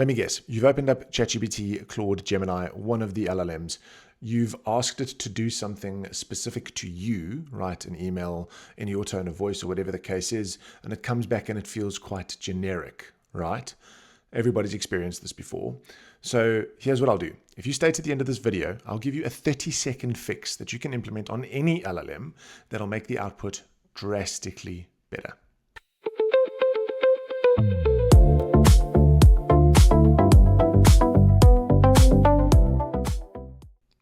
Let me guess, you've opened up ChatGPT, Claude, Gemini, one of the LLMs. You've asked it to do something specific to you, write an email in your tone of voice or whatever the case is, and it comes back and it feels quite generic, right? Everybody's experienced this before. So here's what I'll do. If you stay to the end of this video, I'll give you a 30-second fix that you can implement on any LLM that'll make the output drastically better.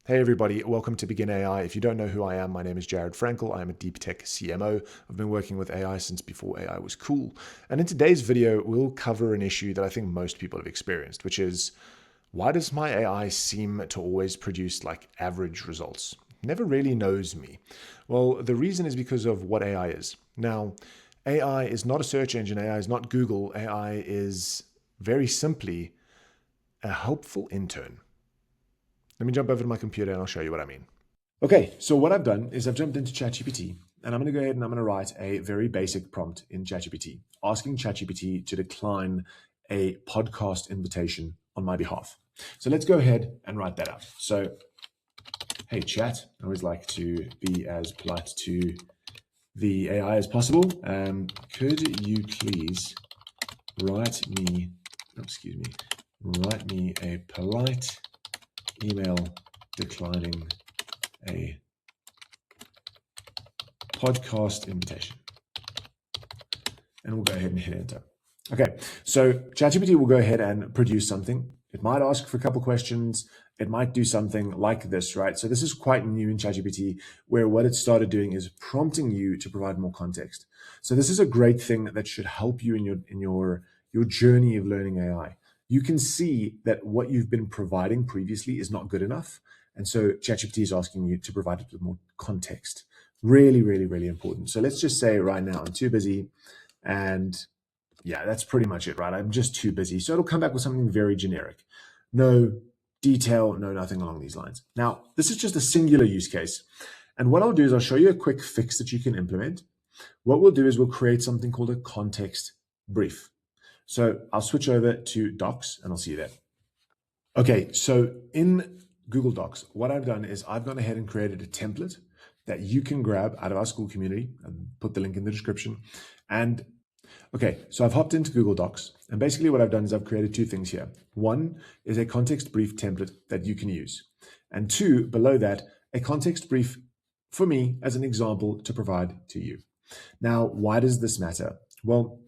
Hey everybody, welcome to BeginnerAI. If you don't know who I am, my name is Jared Frankel. I am a deep tech CMO. I've been working with AI since before AI was cool. And in today's video, we'll cover an issue that I think most people have experienced, which is, why does my AI seem to always produce like average results? It never really knows me. Well, the reason is because of what AI is. Now, AI is not a search engine. AI is not Google. AI is very simply a helpful intern. Let me jump over to my computer and I'll show you what I mean. Okay, so what I've done is I've jumped into ChatGPT and I'm going to go ahead and I'm going to write a very basic prompt in ChatGPT, asking ChatGPT to decline a podcast invitation on my behalf. So let's go ahead and write that out. So, hey chat, I always like to be as polite to the AI as possible. Could you please write me a polite email declining a podcast invitation. And we'll go ahead and hit enter. Okay, so ChatGPT will go ahead and produce something. It might ask for a couple questions. It might do something like this, right? So this is quite new in ChatGPT, where what it started doing is prompting you to provide more context. So this is a great thing that should help you in your journey of learning AI. You can see that what you've been providing previously is not good enough. And so ChatGPT is asking you to provide it with more context. Really, really, really important. So let's just say right now I'm too busy. And yeah, that's pretty much it, right? I'm just too busy. So it'll come back with something very generic. No detail, no nothing along these lines. Now, this is just a singular use case. And what I'll do is I'll show you a quick fix that you can implement. What we'll do is we'll create something called a context brief. So I'll switch over to Docs and I'll see you there. Okay, so in Google Docs, what I've done is I've gone ahead and created a template that you can grab out of our school community and put the link in the description. And okay, so I've hopped into Google Docs and basically what I've done is I've created two things here. One is a context brief template that you can use. And two, below that, a context brief for me as an example to provide to you. Now, why does this matter? Well,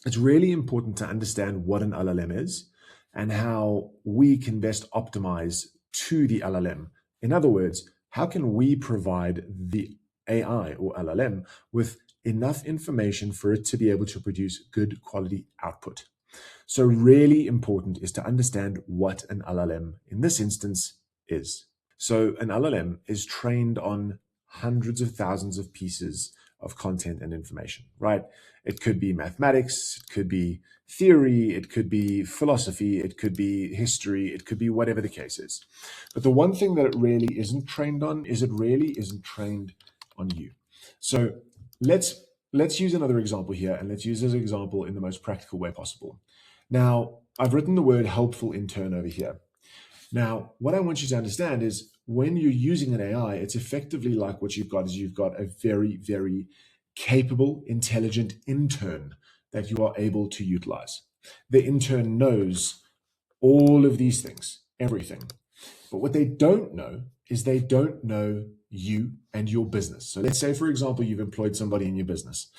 it's really important to understand what an LLM is and how we can best optimize to the LLM. In other words, how can we provide the AI or LLM with enough information for it to be able to produce good quality output? So really important is to understand what an LLM in this instance is. So an LLM is trained on hundreds of thousands of pieces of content and information, right? It could be mathematics, it could be theory, it could be philosophy, it could be history, it could be whatever the case is. But the one thing that it really isn't trained on is it really isn't trained on you. So let's use another example here, and let's use this example in the most practical way possible. Now, I've written the word helpful intern over here. Now, what I want you to understand is when you're using an AI, it's effectively like what you've got is you've got a very, very capable, intelligent intern that you are able to utilize. The intern knows all of these things, everything. But what they don't know is they don't know you and your business. So let's say, for example, you've employed somebody in your business.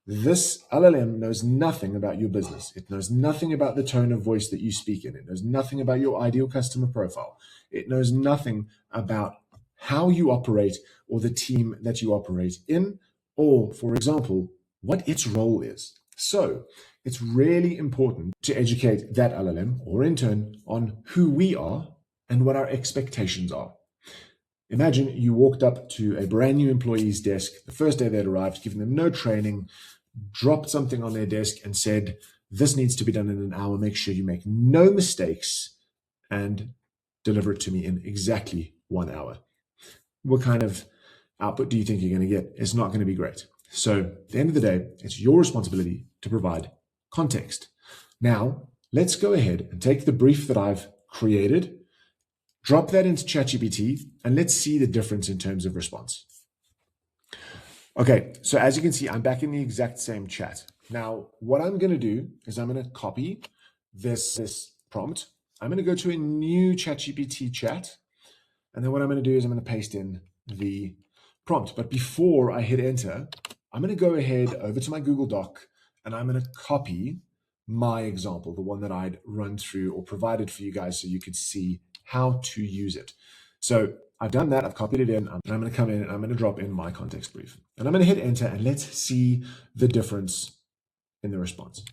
This LLM knows nothing about your business. It knows nothing about the tone of voice that you speak in. It knows nothing about your ideal customer profile. It knows nothing about how you operate or the team that you operate in, or, for example, what its role is. So it's really important to educate that LLM or intern on who we are and what our expectations are. Imagine you walked up to a brand new employee's desk the first day they'd arrived, giving them no training, dropped something on their desk and said, this needs to be done in an hour. Make sure you make no mistakes and deliver it to me in exactly 1 hour. What kind of output do you think you're going to get? It's not going to be great. So at the end of the day, it's your responsibility to provide context. Now, let's go ahead and take the brief that I've created, drop that into ChatGPT, and let's see the difference in terms of response. Okay, so as you can see, I'm back in the exact same chat. Now, what I'm going to do is I'm going to copy this prompt. I'm going to go to a new ChatGPT chat. And then what I'm going to do is I'm going to paste in the prompt. But before I hit enter, I'm going to go ahead over to my Google Doc and I'm going to copy my example, the one that I'd run through or provided for you guys so you could see how to use it. So I've done that. I've copied it in. And I'm going to come in and I'm going to drop in my context brief. And I'm going to hit enter and let's see the difference in the response.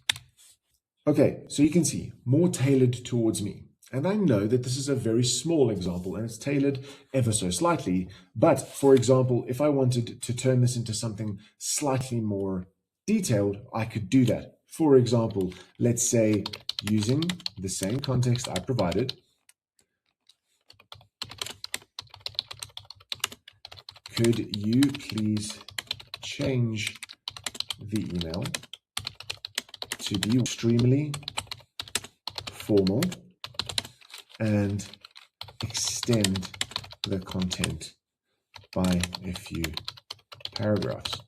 Okay, so you can see more tailored towards me. And I know that this is a very small example and it's tailored ever so slightly. But for example, if I wanted to turn this into something slightly more detailed, I could do that. For example, let's say using the same context I provided, could you please change the email to be extremely formal and extend the content by a few paragraphs.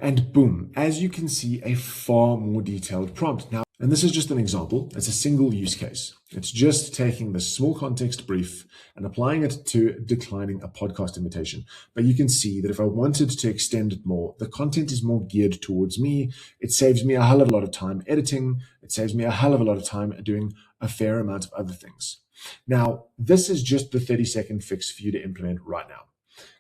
And boom, as you can see, a far more detailed prompt. Now, and this is just an example. It's a single use case. It's just taking the small context brief and applying it to declining a podcast invitation. But you can see that if I wanted to extend it more, the content is more geared towards me. It saves me a hell of a lot of time editing. It saves me a hell of a lot of time doing a fair amount of other things. Now, this is just the 30-second fix for you to implement right now.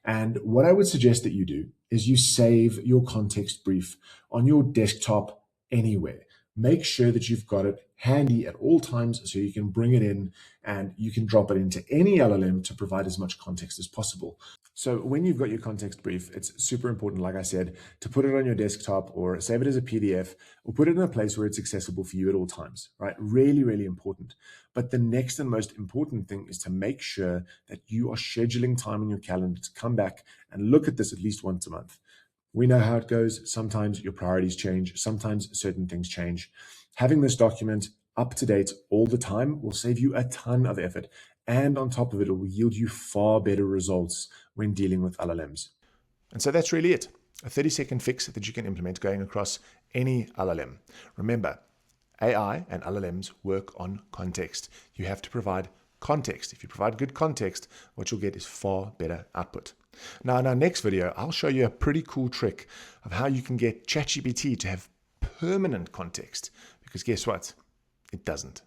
And what I would suggest that you do is you save your context brief on your desktop anywhere. Make sure that you've got it handy at all times so you can bring it in and you can drop it into any LLM to provide as much context as possible. So when you've got your context brief, it's super important, like I said, to put it on your desktop or save it as a PDF or put it in a place where it's accessible for you at all times, right? Really, really important. But the next and most important thing is to make sure that you are scheduling time in your calendar to come back and look at this at least once a month. We know how it goes. Sometimes your priorities change. Sometimes certain things change. Having this document up to date all the time will save you a ton of effort. And on top of it, it will yield you far better results when dealing with LLMs. And so that's really it. A 30-second fix that you can implement going across any LLM. Remember, AI and LLMs work on context. You have to provide context. If you provide good context, what you'll get is far better output. Now, in our next video, I'll show you a pretty cool trick of how you can get ChatGPT to have permanent context, because guess what? It doesn't.